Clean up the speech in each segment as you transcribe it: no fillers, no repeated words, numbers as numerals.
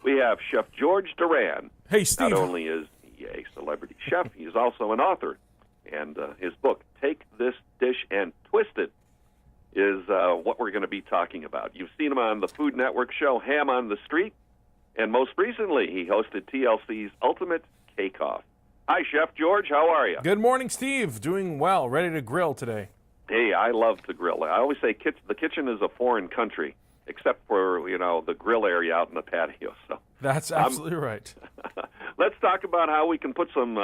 We have Chef George Duran. Hey, Steve. Not only is he a celebrity chef, he's also an author. And his book, Take This Dish and Twist It, is what we're going to be talking about. You've seen him on the Food Network show Ham on the Street, and most recently he hosted TLC's Ultimate Cake-Off. Hi, Chef George. How are you? Good morning, Steve. Doing well. Ready to grill today. Hey, I love to grill. I always say the kitchen is a foreign country, except for, the grill area out in the patio. So that's absolutely right. Let's talk about how we can put some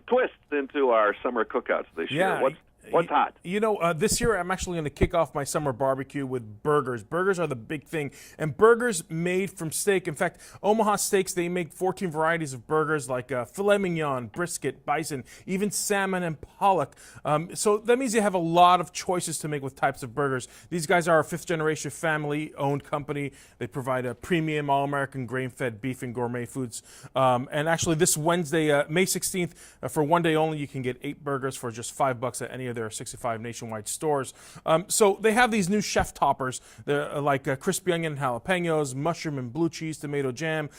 twists into our summer cookouts this year. What's hot? This year I'm actually going to kick off my summer barbecue with burgers. Burgers are the big thing, and burgers made from steak. In fact, Omaha Steaks, they make 14 varieties of burgers like filet mignon, brisket, bison, even salmon and pollock. So that means you have a lot of choices to make with types of burgers. These guys are a fifth-generation family-owned company. They provide a premium, all-American, grain-fed beef and gourmet foods. And actually, this Wednesday, May 16th, for one day only, you can get 8 burgers for just $5 at any of their 65 nationwide stores. So they have these new chef toppers. They're like crispy onion and jalapenos, mushroom and blue cheese, tomato jam.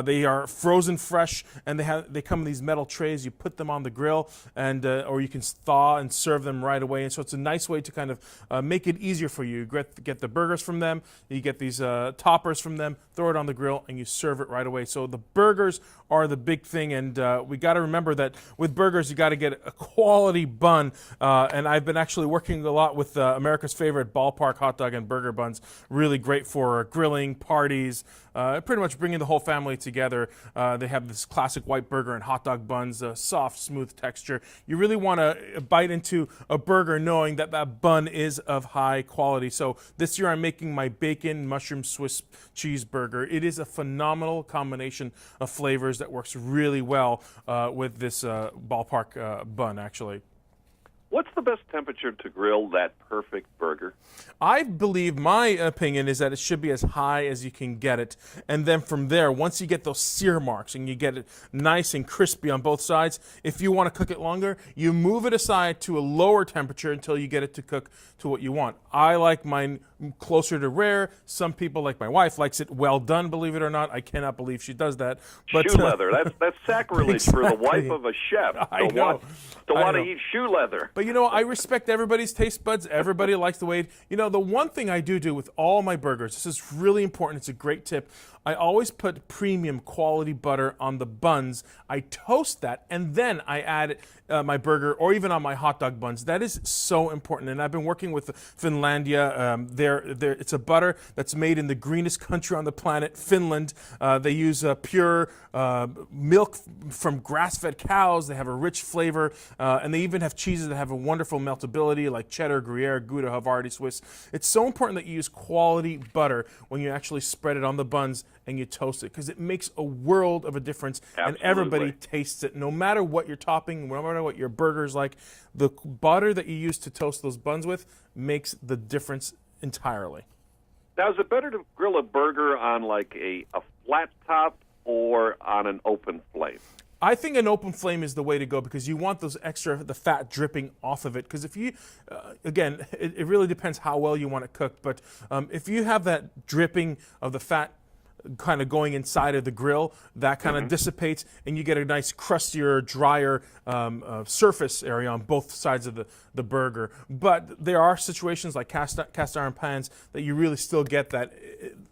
They are frozen fresh, and they come in these metal trays. You put them on the grill, and or you can thaw and serve them right away. And so it's a nice way to kind of make it easier for you. You get the burgers from them, you get these toppers from them, throw it on the grill, and you serve it right away. So the burgers are the big thing, and we got to remember that with burgers, you got to get a quality bun. And I've been actually working a lot with America's favorite ballpark hot dog and burger buns. Really great for grilling, parties, pretty much bringing the whole family together. They have this classic white burger and hot dog buns, soft, smooth texture. You really want to bite into a burger knowing that that bun is of high quality. So this year I'm making my bacon mushroom Swiss cheeseburger. It is a phenomenal combination of flavors that works really well with this ballpark bun, actually. What's the best temperature to grill that perfect burger? I believe, my opinion is that it should be as high as you can get it. And then from there, once you get those sear marks and you get it nice and crispy on both sides, if you want to cook it longer, you move it aside to a lower temperature until you get it to cook to what you want. I like mine closer to rare. Some people, like my wife, likes it well done, believe it or not. I cannot believe she does that. But, shoe leather. That's sacrilege exactly. For the wife of a chef to want to eat shoe leather. But I respect everybody's taste buds. Everybody likes the way the one thing I do with all my burgers, this is really important. It's a great tip. I always put premium quality butter on the buns. I toast that, and then I add my burger, or even on my hot dog buns. That is so important. And I've been working with Finlandia. It's a butter that's made in the greenest country on the planet, Finland. They use pure milk from grass-fed cows. They have a rich flavor, and they even have cheeses that have a wonderful meltability, like cheddar, Gruyere, Gouda, Havarti, Swiss. It's so important that you use quality butter when you actually spread it on the buns and you toast it, because it makes a world of a difference. Absolutely. And everybody tastes it. No matter what you're topping, no matter what your burger's like, the butter that you use to toast those buns with makes the difference entirely. Now, is it better to grill a burger on like a flat top or on an open flame? I think an open flame is the way to go, because you want the fat dripping off of it. Because if you, again, it really depends how well you want it cooked. But if you have that dripping of the fat kind of going inside of the grill, that kind of dissipates, and you get a nice crustier, drier surface area on both sides of the burger. But there are situations like cast iron pans that you really still get that.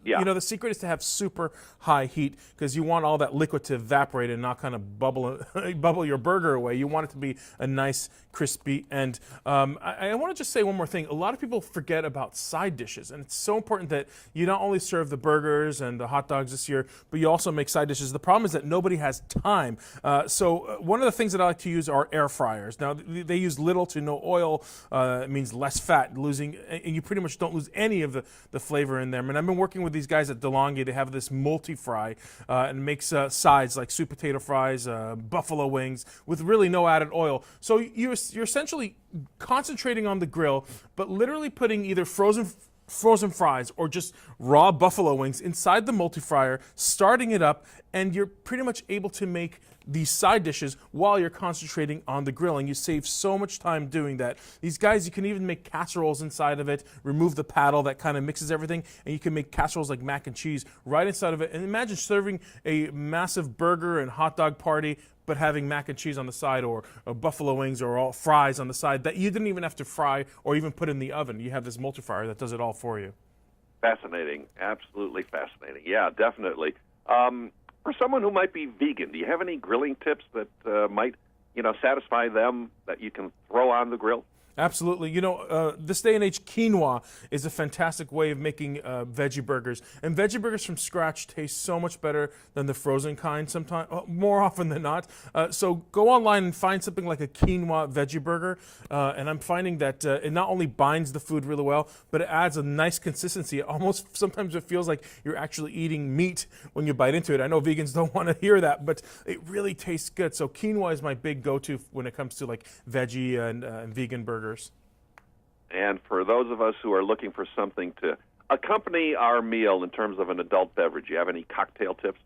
Yeah. The secret is to have super high heat, because you want all that liquid to evaporate and not kind of bubble your burger away. You want it to be a nice, crispy end. I want to just say one more thing. A lot of people forget about side dishes, and it's so important that you not only serve the burgers and the hot dogs this year, but you also make side dishes. The problem is that nobody has time. So one of the things that I like to use are air fryers. Now, they use little to no oil. It means less fat, and you pretty much don't lose any of the flavor in them. And I've been working with these guys at DeLonghi. They have this multi-fry, and makes sides like sweet potato fries, buffalo wings, with really no added oil. So you're essentially concentrating on the grill, but literally putting either frozen frozen fries, or just raw buffalo wings inside the multi-fryer, starting it up, and you're pretty much able to make these side dishes while you're concentrating on the grilling. You save so much time doing that. These guys, you can even make casseroles inside of it, remove the paddle that kind of mixes everything, and you can make casseroles like mac and cheese right inside of it. And imagine serving a massive burger and hot dog party, but having mac and cheese on the side, or buffalo wings, or all fries on the side that you didn't even have to fry or even put in the oven. You have this multi-fryer that does it all for you. Fascinating. Absolutely fascinating. Yeah, definitely. For someone who might be vegan, do you have any grilling tips that might, satisfy them that you can throw on the grill? Absolutely. This day and age, quinoa is a fantastic way of making veggie burgers. And veggie burgers from scratch taste so much better than the frozen kind sometimes, more often than not. So go online and find something like a quinoa veggie burger. And I'm finding that it not only binds the food really well, but it adds a nice consistency. Almost sometimes it feels like you're actually eating meat when you bite into it. I know vegans don't want to hear that, but it really tastes good. So quinoa is my big go-to when it comes to like veggie and vegan burgers. And for those of us who are looking for something to accompany our meal in terms of an adult beverage, you have any cocktail tips?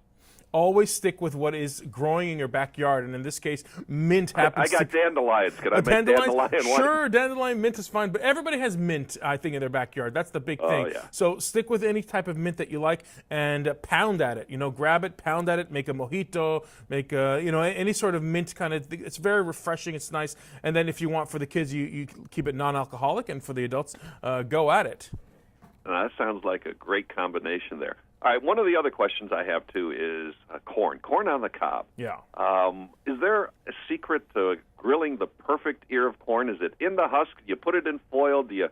Always stick with what is growing in your backyard, and in this case, mint happens. I got dandelions. Could I make dandelion one? Sure, dandelion mint is fine, but everybody has mint, I think, in their backyard. That's the big thing. Yeah. So stick with any type of mint that you like and pound at it. Grab it, pound at it, make a mojito, make any sort of mint kind of thing. It's very refreshing. It's nice. And then if you want for the kids, you keep it non-alcoholic, and for the adults, go at it. That sounds like a great combination there. All right, one of the other questions I have, too, is corn. Corn on the cob. Yeah. Is there a secret to grilling the perfect ear of corn? Is it in the husk? Do you put it in foil? Do you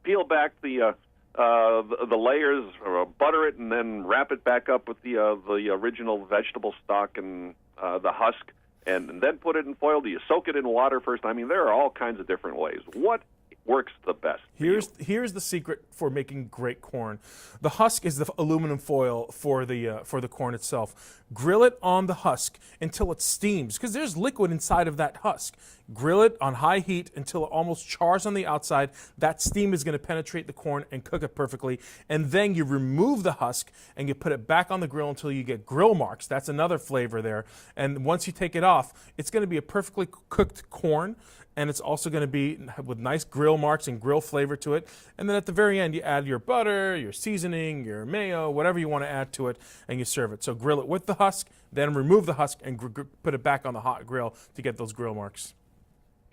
peel back the layers, or butter it, and then wrap it back up with the original vegetable stock and the husk, and then put it in foil? Do you soak it in water first? I mean, there are all kinds of different ways. What works the best? Here's the secret for making great corn. The husk is the aluminum foil for the corn itself. Grill it on the husk until it steams, because there's liquid inside of that husk. Grill it on high heat until it almost chars on the outside. That steam is going to penetrate the corn and cook it perfectly. And then you remove the husk and you put it back on the grill until you get grill marks. That's another flavor there. And once you take it off, it's going to be a perfectly cooked corn. And it's also going to be with nice grill marks and grill flavor to it. And then at the very end, you add your butter, your seasoning, your mayo, whatever you want to add to it, and you serve it. So grill it with the husk, then remove the husk and put it back on the hot grill to get those grill marks.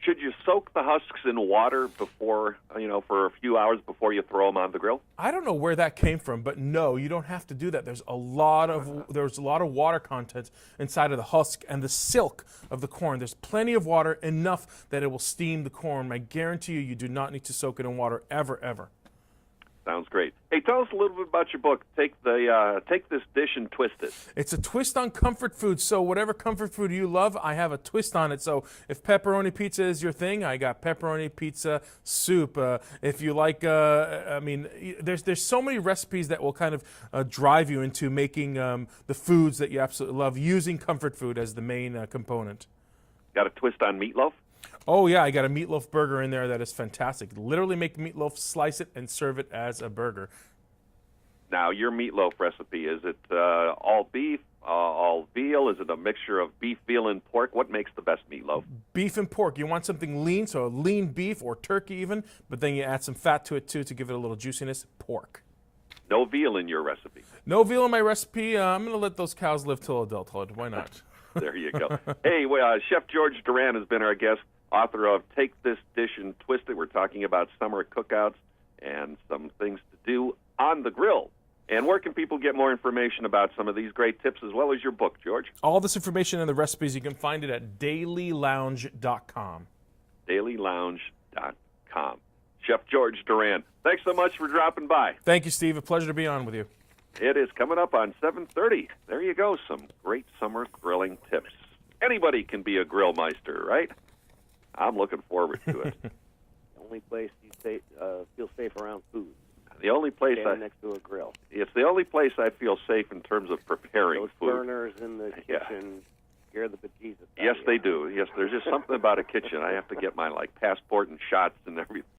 Should you soak the husks in water before, for a few hours before you throw them on the grill? I don't know where that came from, but no, you don't have to do that. There's a lot of water content inside of the husk and the silk of the corn. There's plenty of water, enough that it will steam the corn. I guarantee you do not need to soak it in water ever, ever. Sounds great. Hey, tell us a little bit about your book. Take this dish and twist it. It's a twist on comfort food. So whatever comfort food you love, I have a twist on it. So if pepperoni pizza is your thing, I got pepperoni pizza soup. If you like, there's so many recipes that will kind of drive you into making the foods that you absolutely love, using comfort food as the main component. Got a twist on meatloaf? Oh, yeah, I got a meatloaf burger in there that is fantastic. Literally make meatloaf, slice it, and serve it as a burger. Now, your meatloaf recipe, is it all beef, all veal? Is it a mixture of beef, veal, and pork? What makes the best meatloaf? Beef and pork. You want something lean, so a lean beef or turkey even, but then you add some fat to it, too, to give it a little juiciness. Pork. No veal in your recipe? No veal in my recipe. I'm going to let those cows live till adulthood. Why not? There you go. Hey, Chef George Duran has been our guest, author of Take This Dish and Twist It. We're talking about summer cookouts and some things to do on the grill. And where can people get more information about some of these great tips, as well as your book, George? All this information and the recipes, you can find it at dailylounge.com. dailylounge.com. Chef George Duran, thanks so much for dropping by. Thank you, Steve. A pleasure to be on with you. It is coming up on 7:30. There you go, some great summer grilling tips. Anybody can be a grill meister, right? I'm looking forward to it. The only place you feel safe around food. The only place next to a grill. It's the only place I feel safe in terms of preparing Those food. burners in the kitchen scare the bejesus out Yes, of they you. do. Yes, there's just something about a kitchen. I have to get my passport and shots and everything.